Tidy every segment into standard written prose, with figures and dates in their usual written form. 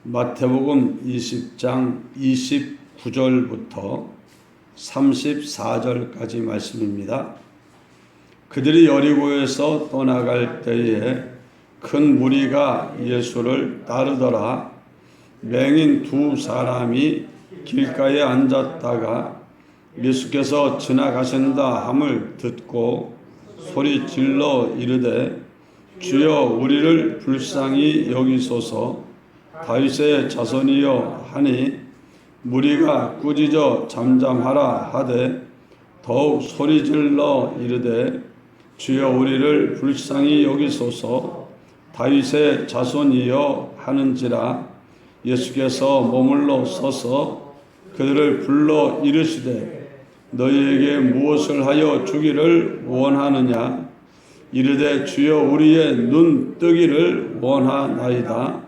마태복음 20장 29절부터 34절까지 말씀입니다. 그들이 여리고에서 떠나갈 때에 큰 무리가 예수를 따르더라. 맹인 두 사람이 길가에 앉았다가 예수께서 지나가신다 함을 듣고 소리 질러 이르되 주여 우리를 불쌍히 여기소서 다윗의 자손이여 하니 무리가 꾸짖어 잠잠하라 하되 더욱 소리질러 이르되 주여 우리를 불쌍히 여기소서 다윗의 자손이여 하는지라. 예수께서 머물러 서서 그들을 불러 이르시되 너희에게 무엇을 하여 주기를 원하느냐. 이르되 주여 우리의 눈 뜨기를 원하나이다.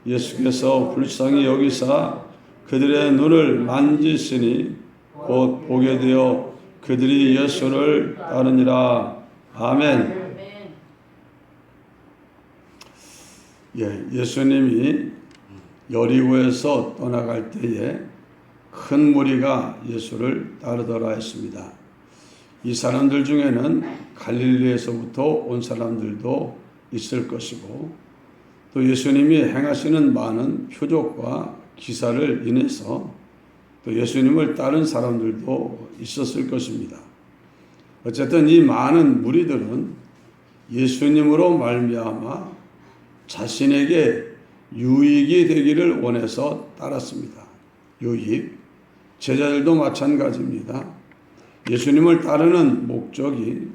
예수께서 불쌍히 여기사 그들의 눈을 만지시니 곧 보게 되어 그들이 예수를 따르니라. 아멘. 예수님이 여리고에서 떠나갈 때에 큰 무리가 예수를 따르더라 했습니다. 이 사람들 중에는 갈릴리에서부터 온 사람들도 있을 것이고 또 예수님이 행하시는 많은 표적과 기사를 인해서 또 예수님을 따른 사람들도 있었을 것입니다. 어쨌든 이 많은 무리들은 예수님으로 말미암아 자신에게 유익이 되기를 원해서 따랐습니다. 유익. 제자들도 마찬가지입니다. 예수님을 따르는 목적이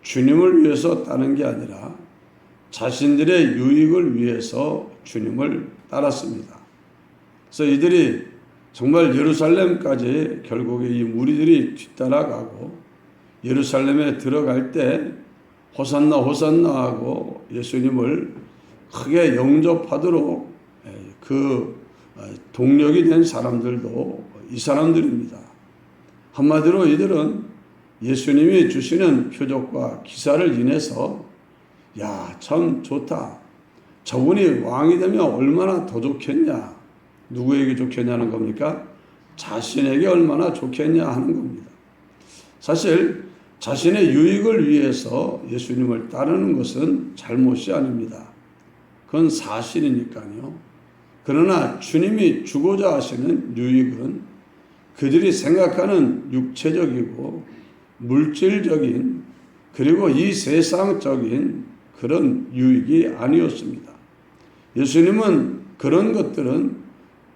주님을 위해서 따른 게 아니라 자신들의 유익을 위해서 주님을 따랐습니다. 그래서 이들이 정말 예루살렘까지 결국에 이 무리들이 뒤따라가고 예루살렘에 들어갈 때 호산나 호산나 하고 예수님을 크게 영접하도록 그 동력이 된 사람들도 이 사람들입니다. 한마디로 이들은 예수님이 주시는 표적과 기사를 인해서 야, 참 좋다. 저분이 왕이 되면 얼마나 더 좋겠냐. 누구에게 좋겠냐는 겁니까? 자신에게 얼마나 좋겠냐 하는 겁니다. 사실 자신의 유익을 위해서 예수님을 따르는 것은 잘못이 아닙니다. 그건 사실이니까요. 그러나 주님이 주고자 하시는 유익은 그들이 생각하는 육체적이고 물질적인 그리고 이 세상적인 그런 유익이 아니었습니다. 예수님은 그런 것들은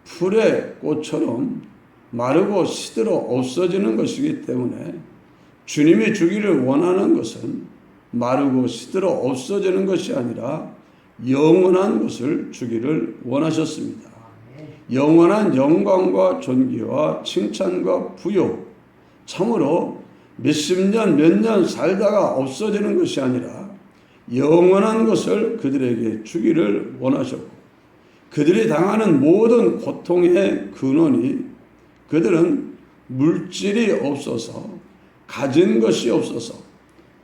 풀의 꽃처럼 마르고 시들어 없어지는 것이기 때문에 주님이 주기를 원하는 것은 마르고 시들어 없어지는 것이 아니라 영원한 것을 주기를 원하셨습니다. 영원한 영광과 존귀와 칭찬과 부요, 참으로 몇십 년, 몇 년 살다가 없어지는 것이 아니라 영원한 것을 그들에게 주기를 원하셨고 그들이 당하는 모든 고통의 근원이 그들은 물질이 없어서 가진 것이 없어서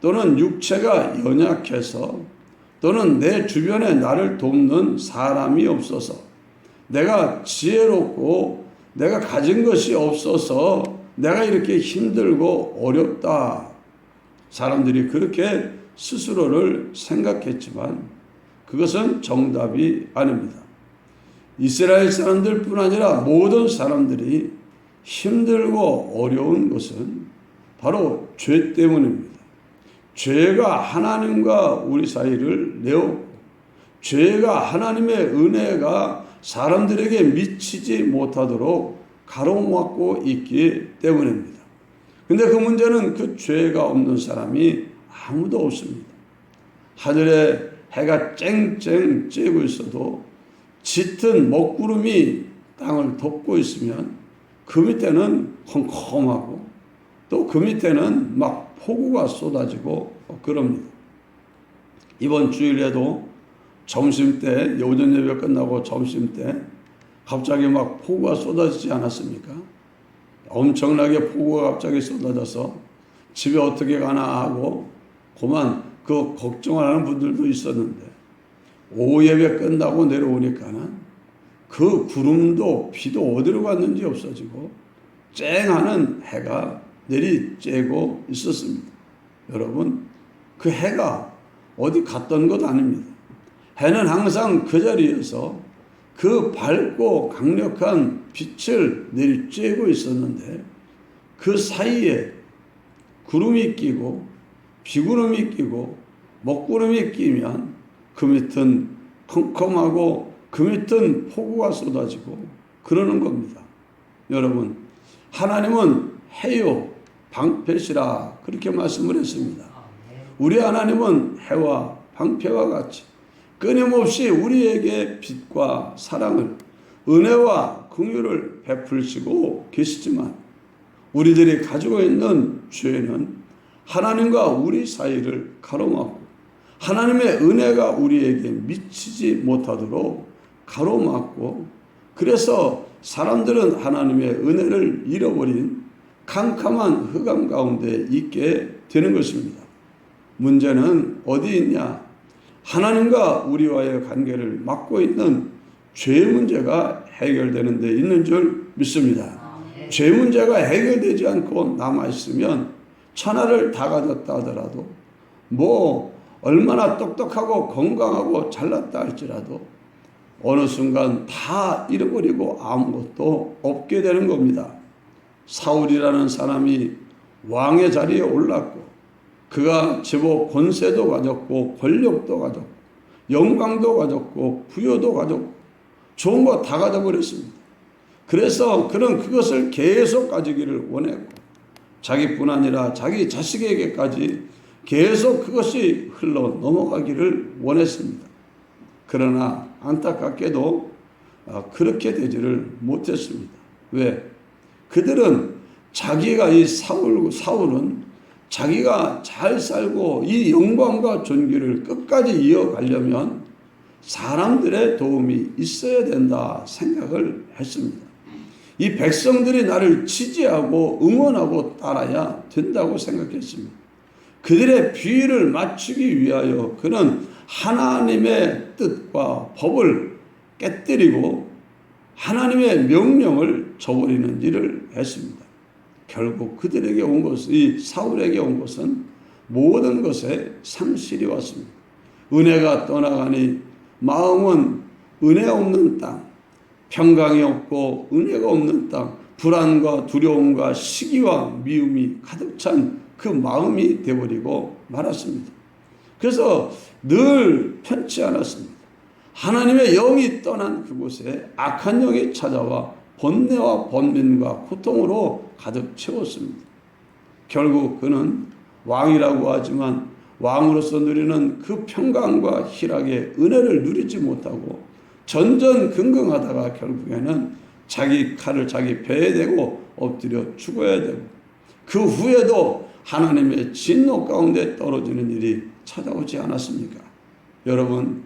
또는 육체가 연약해서 또는 내 주변에 나를 돕는 사람이 없어서 내가 지혜롭고 내가 가진 것이 없어서 내가 이렇게 힘들고 어렵다. 사람들이 그렇게 스스로를 생각했지만 그것은 정답이 아닙니다. 이스라엘 사람들뿐 아니라 모든 사람들이 힘들고 어려운 것은 바로 죄 때문입니다. 죄가 하나님과 우리 사이를 내었고 죄가 하나님의 은혜가 사람들에게 미치지 못하도록 가로막고 있기 때문입니다. 근데 그 문제는 그 죄가 없는 사람이 아무도 없습니다. 하늘에 해가 쨍쨍 쬐고 있어도 짙은 먹구름이 땅을 덮고 있으면 그 밑에는 컴컴하고 또 그 밑에는 막 폭우가 쏟아지고 그럽니다. 이번 주일에도 점심때 오전 예배 끝나고 점심때 갑자기 막 폭우가 쏟아지지 않았습니까? 엄청나게 폭우가 갑자기 쏟아져서 집에 어떻게 가나 하고 그만 그 걱정을 하는 분들도 있었는데 오후 예배 끝나고 내려오니까는 그 구름도 비도 어디로 갔는지 없어지고 쨍하는 해가 내리쬐고 있었습니다. 여러분, 그 해가 어디 갔던 것 아닙니다. 해는 항상 그 자리에서 그 밝고 강력한 빛을 내리쬐고 있었는데 그 사이에 구름이 끼고 비구름이 끼고 먹구름이 끼면 그 밑은 컴컴하고 그 밑은 폭우가 쏟아지고 그러는 겁니다. 여러분, 하나님은 해요 방패시라 그렇게 말씀을 했습니다. 우리 하나님은 해와 방패와 같이 끊임없이 우리에게 빛과 사랑을, 은혜와 긍휼을 베풀시고 계시지만 우리들이 가지고 있는 죄는 하나님과 우리 사이를 가로막고 하나님의 은혜가 우리에게 미치지 못하도록 가로막고, 그래서 사람들은 하나님의 은혜를 잃어버린 캄캄한 흑암 가운데 있게 되는 것입니다. 문제는 어디 있냐? 하나님과 우리와의 관계를 막고 있는 죄 문제가 해결되는 데 있는 줄 믿습니다. 죄 문제가 해결되지 않고 남아있으면 천하를 다 가졌다 하더라도, 얼마나 똑똑하고 건강하고 잘났다 할지라도 어느 순간 다 잃어버리고 아무것도 없게 되는 겁니다. 사울이라는 사람이 왕의 자리에 올랐고 그가 제법 권세도 가졌고 권력도 가졌고 영광도 가졌고 부여도 가졌고 좋은 거 다 가져버렸습니다. 그래서 그는 그것을 계속 가지기를 원했고 자기뿐 아니라 자기 자식에게까지 계속 그것이 흘러 넘어가기를 원했습니다. 그러나 안타깝게도 그렇게 되지를 못했습니다. 왜? 그들은 자기가 사울은 자기가 잘 살고 이 영광과 존귀를 끝까지 이어가려면 사람들의 도움이 있어야 된다 생각을 했습니다. 이 백성들이 나를 지지하고 응원하고 따라야 된다고 생각했습니다. 그들의 비위를 맞추기 위하여 그는 하나님의 뜻과 법을 깨뜨리고 하나님의 명령을 저버리는 일을 했습니다. 결국 그들에게 온 것은, 이 사울에게 온 것은 모든 것에 상실이 왔습니다. 은혜가 떠나가니 마음은 은혜 없는 땅, 평강이 없고 은혜가 없는 땅, 불안과 두려움과 시기와 미움이 가득 찬 그 마음이 되어버리고 말았습니다. 그래서 늘 편치 않았습니다. 하나님의 영이 떠난 그곳에 악한 영이 찾아와 번뇌와 번민과 고통으로 가득 채웠습니다. 결국 그는 왕이라고 하지만 왕으로서 누리는 그 평강과 희락의 은혜를 누리지 못하고 전전긍긍하다가 결국에는 자기 칼을 자기 배에 대고 엎드려 죽어야 되고 그 후에도 하나님의 진노 가운데 떨어지는 일이 찾아오지 않았습니까? 여러분,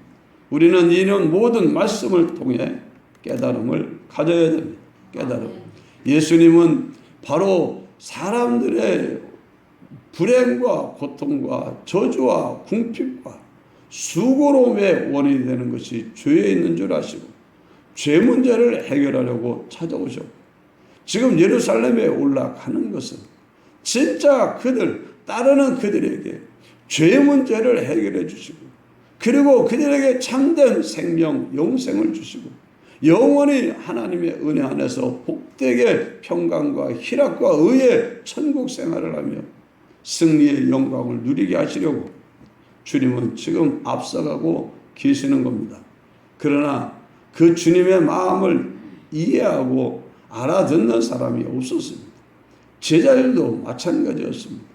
우리는 이런 모든 말씀을 통해 깨달음을 가져야 됩니다. 깨달음. 예수님은 바로 사람들의 불행과 고통과 저주와 궁핍과 수고로움의 원인이 되는 것이 죄에 있는 줄 아시고 죄 문제를 해결하려고 찾아오셨고 지금 예루살렘에 올라가는 것은 진짜 따르는 그들에게 죄 문제를 해결해 주시고 그리고 그들에게 참된 생명, 영생을 주시고 영원히 하나님의 은혜 안에서 복되게 평강과 희락과 의의 천국 생활을 하며 승리의 영광을 누리게 하시려고 주님은 지금 앞서가고 계시는 겁니다. 그러나 그 주님의 마음을 이해하고 알아듣는 사람이 없었습니다. 제자들도 마찬가지였습니다.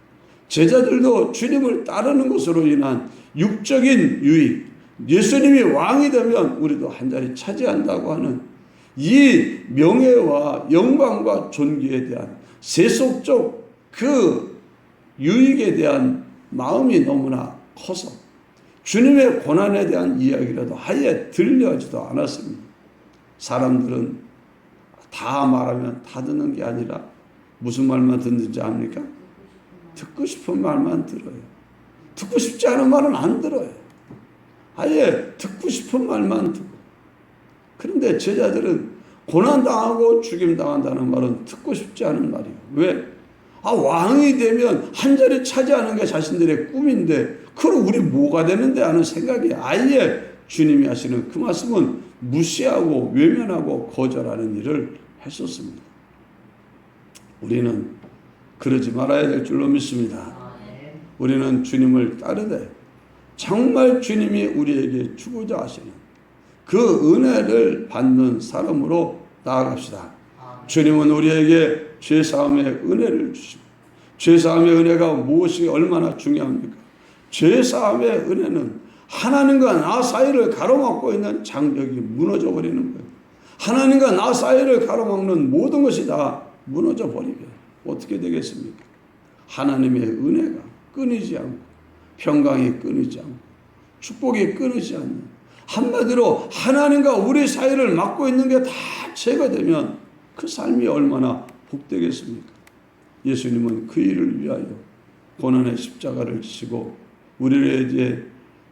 제자들도 주님을 따르는 것으로 인한 육적인 유익, 예수님이 왕이 되면 우리도 한 자리 차지한다고 하는 이 명예와 영광과 존귀에 대한 세속적 그 유익에 대한 마음이 너무나 커서 주님의 고난에 대한 이야기라도 아예 들려하지도 않았습니다. 사람들은 다 말하면 다 듣는 게 아니라 무슨 말만 듣는지 압니까? 듣고 싶은 말만 들어요. 듣고 싶지 않은 말은 안 들어요. 아예 듣고 싶은 말만 듣고 그런데 제자들은 고난당하고 죽임당한다는 말은 듣고 싶지 않은 말이에요. 왜? 왕이 되면 한 자리 차지하는 게 자신들의 꿈인데 그럼 우리 뭐가 되는데 하는 생각이 아예 주님이 하시는 그 말씀은 무시하고 외면하고 거절하는 일을 했었습니다. 우리는 그러지 말아야 될 줄로 믿습니다. 우리는 주님을 따르되 정말 주님이 우리에게 주고자 하시는 그 은혜를 받는 사람으로 나아갑시다. 주님은 우리에게 죄사함의 은혜를 주시고, 죄사함의 은혜가 무엇이 얼마나 중요합니까? 죄사함의 은혜는 하나님과 나 사이를 가로막고 있는 장벽이 무너져 버리는 거예요. 하나님과 나 사이를 가로막는 모든 것이 다 무너져 버리게 어떻게 되겠습니까? 하나님의 은혜가 끊이지 않고, 평강이 끊이지 않고, 축복이 끊이지 않는, 한마디로 하나님과 우리 사이를 막고 있는 게 다 제거되면 그 삶이 얼마나 복되겠습니까? 예수님은 그 일을 위하여 고난의 십자가를 지시고 우리를 이제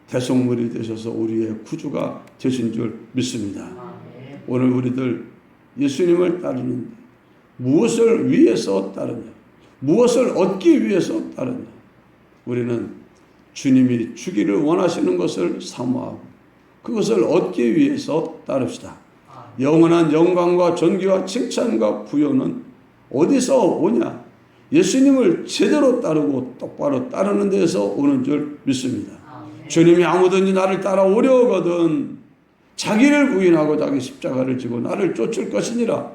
대속물이 되셔서 우리의 구주가 되신 줄 믿습니다. 오늘 우리들 예수님을 따르는데 무엇을 위해서 따르냐? 무엇을 얻기 위해서 따르냐? 우리는 주님이 주기를 원하시는 것을 사모하고 그것을 얻기 위해서 따릅시다. 영원한 영광과 존귀와 칭찬과 부요는 어디서 오냐? 예수님을 제대로 따르고 똑바로 따르는 데서 오는 줄 믿습니다. 주님이 아무든지 나를 따라오려거든 자기를 부인하고 자기 십자가를 지고 나를 쫓을 것이니라.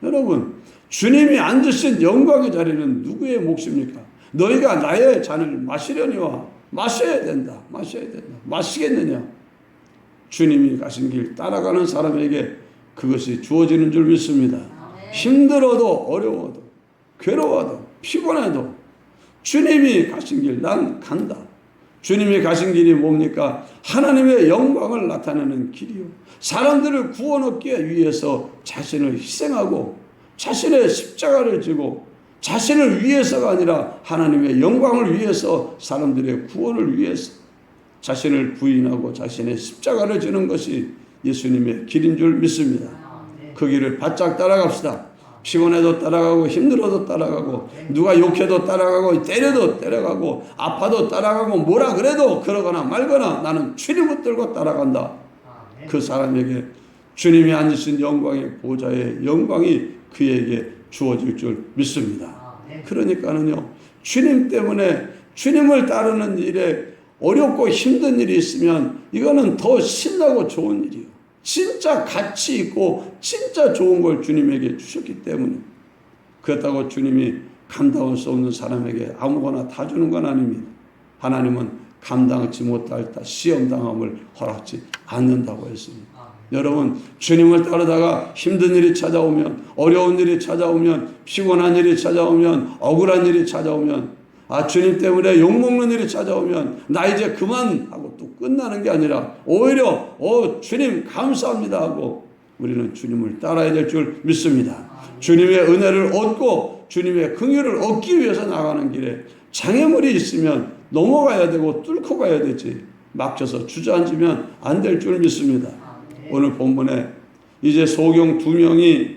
여러분, 주님이 앉으신 영광의 자리는 누구의 몫입니까? 너희가 나의 잔을 마시려니와 마셔야 된다. 마시겠느냐? 주님이 가신 길 따라가는 사람에게 그것이 주어지는 줄 믿습니다. 힘들어도 어려워도 괴로워도 피곤해도 주님이 가신 길 난 간다. 주님이 가신 길이 뭡니까? 하나님의 영광을 나타내는 길이요. 사람들을 구원 얻기 위해서 자신을 희생하고 자신의 십자가를 지고 자신을 위해서가 아니라 하나님의 영광을 위해서 사람들의 구원을 위해서 자신을 부인하고 자신의 십자가를 지는 것이 예수님의 길인 줄 믿습니다. 그 길을 바짝 따라갑시다. 피곤해도 따라가고 힘들어도 따라가고 누가 욕해도 따라가고 때려도 따라가고 아파도 따라가고 뭐라 그래도 그러거나 말거나 나는 주님을 들고 따라간다. 그 사람에게 주님이 앉으신 영광의 보좌의 영광이 그에게 주어질 줄 믿습니다. 그러니까는요, 주님 때문에 주님을 따르는 일에 어렵고 힘든 일이 있으면 이거는 더 신나고 좋은 일이에요. 진짜 가치 있고 진짜 좋은 걸 주님에게 주셨기 때문에 그렇다고 주님이 감당할 수 없는 사람에게 아무거나 다 주는 건 아닙니다. 하나님은 감당하지 못할 시험당함을 허락지 않는다고 했습니다. 여러분, 주님을 따르다가 힘든 일이 찾아오면, 어려운 일이 찾아오면, 피곤한 일이 찾아오면, 억울한 일이 찾아오면, 주님 때문에 욕먹는 일이 찾아오면 나 이제 그만하고 또 끝나는 게 아니라 오히려 주님 감사합니다 하고 우리는 주님을 따라야 될 줄 믿습니다. 주님의 은혜를 얻고 주님의 긍휼을 얻기 위해서 나가는 길에 장애물이 있으면 넘어가야 되고 뚫고 가야 되지 막혀서 주저앉으면 안 될 줄 믿습니다. 오늘 본문에 이제 소경 2명이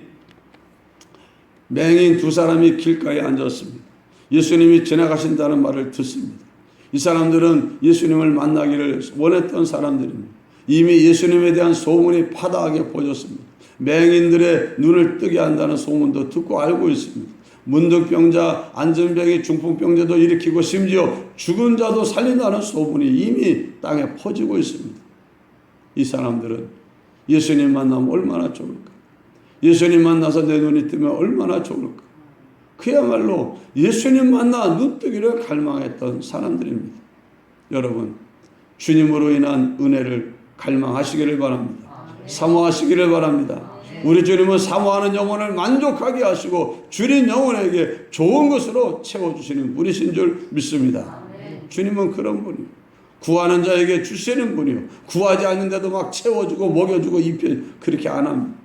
맹인 2사람이 길가에 앉았습니다. 예수님이 지나가신다는 말을 듣습니다. 이 사람들은 예수님을 만나기를 원했던 사람들입니다. 이미 예수님에 대한 소문이 파다하게 퍼졌습니다. 맹인들의 눈을 뜨게 한다는 소문도 듣고 알고 있습니다. 문득병자, 안전병이 중풍병자도 일으키고 심지어 죽은 자도 살린다는 소문이 이미 땅에 퍼지고 있습니다. 이 사람들은 예수님 만나면 얼마나 좋을까? 예수님 만나서 내 눈이 뜨면 얼마나 좋을까? 그야말로 예수님 만나 눈뜨기를 갈망했던 사람들입니다. 여러분, 주님으로 인한 은혜를 갈망하시기를 바랍니다. 사모하시기를 바랍니다. 우리 주님은 사모하는 영혼을 만족하게 하시고 주님 영혼에게 좋은 것으로 채워주시는 분이신 줄 믿습니다. 주님은 그런 분이요, 구하는 자에게 주시는 분이요, 구하지 않는데도 막 채워주고 먹여주고 그렇게 안 합니다.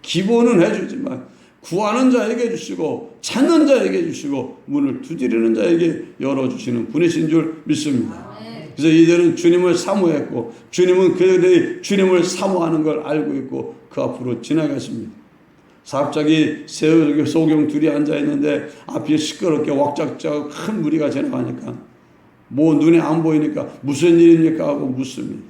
기본은 해주지만 구하는 자에게 주시고 찾는 자에게 주시고 문을 두드리는 자에게 열어주시는 분이신 줄 믿습니다. 그래서 이들은 주님을 사모했고 주님은 그들이 주님을 사모하는 걸 알고 있고 그 앞으로 지나갔습니다. 갑자기 소경 둘이 앉아있는데 앞에 시끄럽게 왁작작 큰 무리가 지나가니까 뭐 눈에 안 보이니까 무슨 일입니까 하고 묻습니다.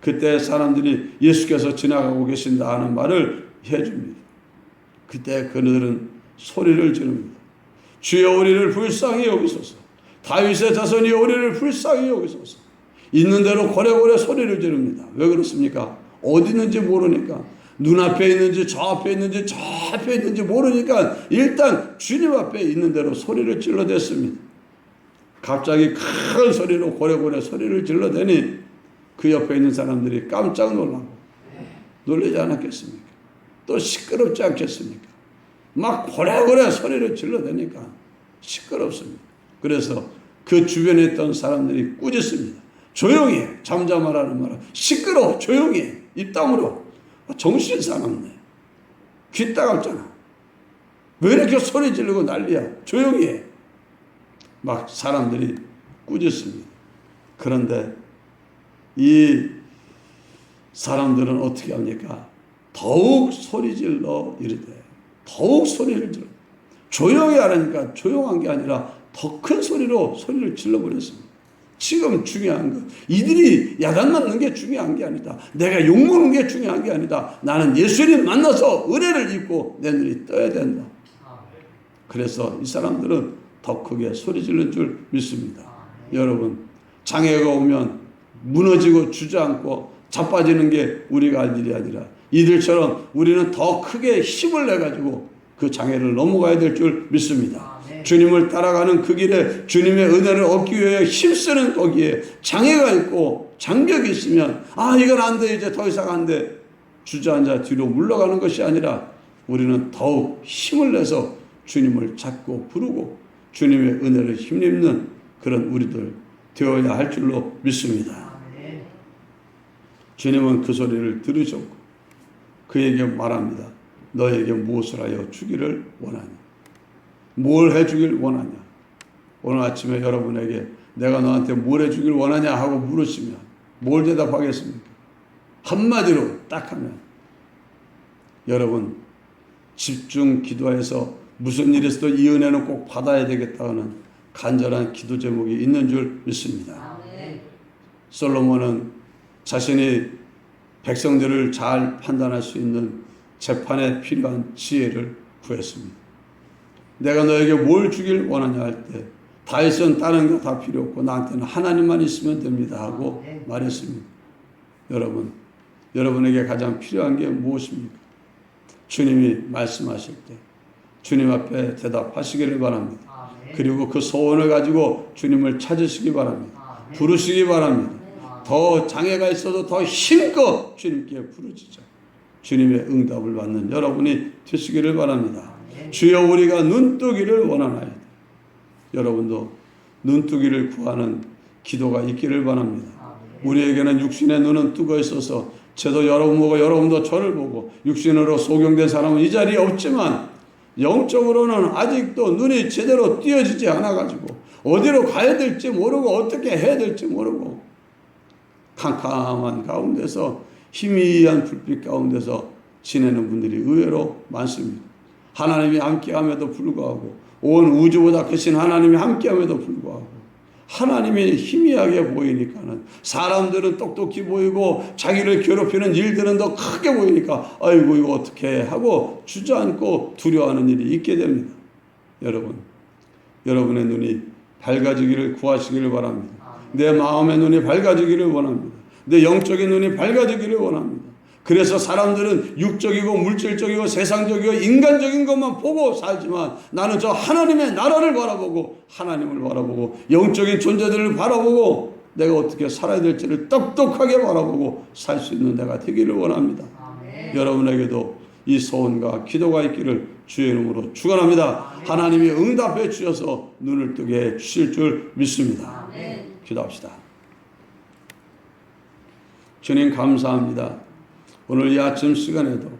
그때 사람들이 예수께서 지나가고 계신다 하는 말을 해줍니다. 그때 그들은 소리를 지릅니다. 주여 우리를 불쌍히 여기소서. 다윗의 자손이 우리를 불쌍히 여기소서. 있는 대로 고래고래 소리를 지릅니다. 왜 그렇습니까? 어디 있는지 모르니까, 눈앞에 있는지 저 앞에 있는지 저 앞에 있는지 모르니까 일단 주님 앞에 있는 대로 소리를 질러댔습니다. 갑자기 큰 소리로 고래고래 소리를 질러대니 그 옆에 있는 사람들이 깜짝 놀라고 놀라지 않았겠습니까? 또 시끄럽지 않겠습니까? 막 고래고래 소리를 질러대니까 시끄럽습니다. 그래서 그 주변에 있던 사람들이 꾸짖습니다. 조용히 해. 잠잠하라는 말은 시끄러워. 조용히 해. 입 다물어. 정신 사납네. 귀 따갑잖아. 왜 이렇게 소리 지르고 난리야. 조용히 해. 막 사람들이 꾸짖습니다. 그런데 이 사람들은 어떻게 합니까? 더욱 소리 질러 이르되, 더욱 소리를 질러. 조용히 하라니까 조용한 게 아니라 더 큰 소리로 소리를 질러버렸습니다. 지금 중요한 거, 이들이 야단 맞는 게 중요한 게 아니다. 내가 욕먹는 게 중요한 게 아니다. 나는 예수님 만나서 은혜를 입고 내 눈이 떠야 된다. 그래서 이 사람들은 더 크게 소리 지른 줄 믿습니다. 여러분, 장애가 오면 무너지고 주저앉고 자빠지는 게 우리가 할 일이 아니라 이들처럼 우리는 더 크게 힘을 내가지고 그 장애를 넘어가야 될 줄 믿습니다. 주님을 따라가는 그 길에 주님의 은혜를 얻기 위해 힘쓰는 거기에 장애가 있고 장벽이 있으면 이건 안 돼, 이제 더 이상 안 돼, 주저앉아 뒤로 물러가는 것이 아니라 우리는 더욱 힘을 내서 주님을 찾고 부르고 주님의 은혜를 힘입는 그런 우리들 되어야 할 줄로 믿습니다. 주님은 그 소리를 들으셨고 그에게 말합니다. 너에게 무엇을 하여 주기를 원하냐? 뭘 해주길 원하냐? 오늘 아침에 여러분에게 내가 너한테 뭘 해주길 원하냐 하고 물으시면 뭘 대답하겠습니까? 한마디로 딱 하면 여러분 집중 기도해서 무슨 일이 있어도 이 은혜는 꼭 받아야 되겠다 하는 간절한 기도 제목이 있는 줄 믿습니다. 솔로몬은 자신이 백성들을 잘 판단할 수 있는 재판에 필요한 지혜를 구했습니다. 내가 너에게 뭘 주길 원하냐 할 때 다윗은 다른 거 다 필요 없고 나한테는 하나님만 있으면 됩니다 하고 말했습니다. 여러분, 여러분에게 가장 필요한 게 무엇입니까? 주님이 말씀하실 때 주님 앞에 대답하시기를 바랍니다. 그리고 그 소원을 가지고 주님을 찾으시기 바랍니다. 부르시기 바랍니다. 더 장애가 있어도 더 힘껏 주님께 부르짖자. 주님의 응답을 받는 여러분이 되시기를 바랍니다. 주여 우리가 눈뜨기를 원하나이다. 여러분도 눈뜨기를 구하는 기도가 있기를 바랍니다. 우리에게는 육신의 눈은 뜨고 있어서 저도 여러분 보고 여러분도 저를 보고 육신으로 소경된 사람은 이 자리에 없지만 영적으로는 아직도 눈이 제대로 띄어지지 않아가지고 어디로 가야 될지 모르고 어떻게 해야 될지 모르고 캄캄한 가운데서 희미한 불빛 가운데서 지내는 분들이 의외로 많습니다. 하나님이 함께함에도 불구하고 온 우주보다 크신 하나님이 함께함에도 불구하고 하나님이 희미하게 보이니까는 사람들은 똑똑히 보이고 자기를 괴롭히는 일들은 더 크게 보이니까 아이고 이거 어떻게 하고 주저앉고 두려워하는 일이 있게 됩니다. 여러분, 여러분의 눈이 밝아지기를 구하시기를 바랍니다. 내 마음의 눈이 밝아지기를 원합니다. 내 영적인 눈이 밝아지기를 원합니다. 그래서 사람들은 육적이고 물질적이고 세상적이고 인간적인 것만 보고 살지만 나는 저 하나님의 나라를 바라보고 하나님을 바라보고 영적인 존재들을 바라보고 내가 어떻게 살아야 될지를 똑똑하게 바라보고 살 수 있는 내가 되기를 원합니다. 아멘. 여러분에게도 이 소원과 기도가 있기를 주의 이름으로 축원합니다. 하나님이 응답해 주셔서 눈을 뜨게 해 주실 줄 믿습니다. 아멘. 기도합시다. 주님 감사합니다. 오늘 이 아침 시간에도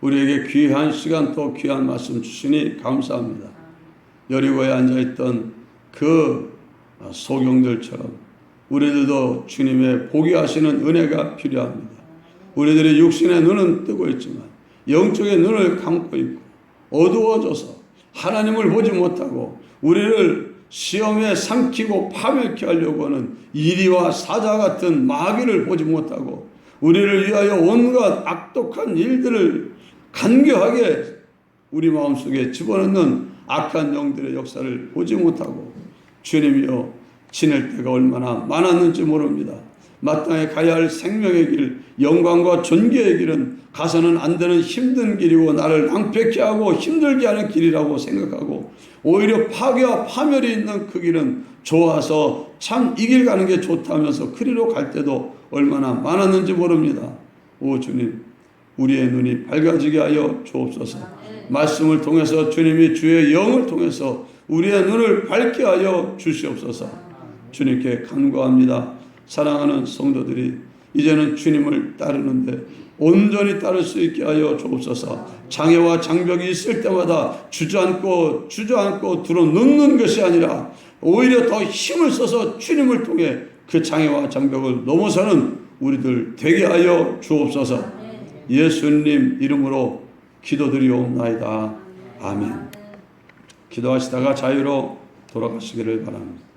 우리에게 귀한 시간 또 귀한 말씀 주시니 감사합니다. 여리고에 앉아있던 그 소경들처럼 우리들도 주님의 보게 하시는 은혜가 필요합니다. 우리들의 육신의 눈은 뜨고 있지만 영적인 눈을 감고 있고 어두워져서 하나님을 보지 못하고 우리를 시험에 삼키고 파멸케 하려고 하는 이리와 사자 같은 마귀를 보지 못하고 우리를 위하여 온갖 악독한 일들을 간교하게 우리 마음속에 집어넣는 악한 영들의 역사를 보지 못하고 주님이여 지낼 때가 얼마나 많았는지 모릅니다. 마땅히 가야 할 생명의 길, 영광과 존귀의 길은 가서는 안 되는 힘든 길이고 나를 낭패케 하고 힘들게 하는 길이라고 생각하고 오히려 파괴와 파멸이 있는 그 길은 좋아서 참 이 길 가는 게 좋다면서 그리로 갈 때도 얼마나 많았는지 모릅니다. 오 주님, 우리의 눈이 밝아지게 하여 주옵소서. 말씀을 통해서 주님이 주의 영을 통해서 우리의 눈을 밝게 하여 주시옵소서. 주님께 간구합니다. 사랑하는 성도들이 이제는 주님을 따르는데 온전히 따를 수 있게 하여 주옵소서. 장애와 장벽이 있을 때마다 주저앉고 들어눕는 것이 아니라 오히려 더 힘을 써서 주님을 통해 그 장애와 장벽을 넘어서는 우리들 되게 하여 주옵소서. 예수님 이름으로 기도드리옵나이다. 아멘. 기도하시다가 자유로 돌아가시기를 바랍니다.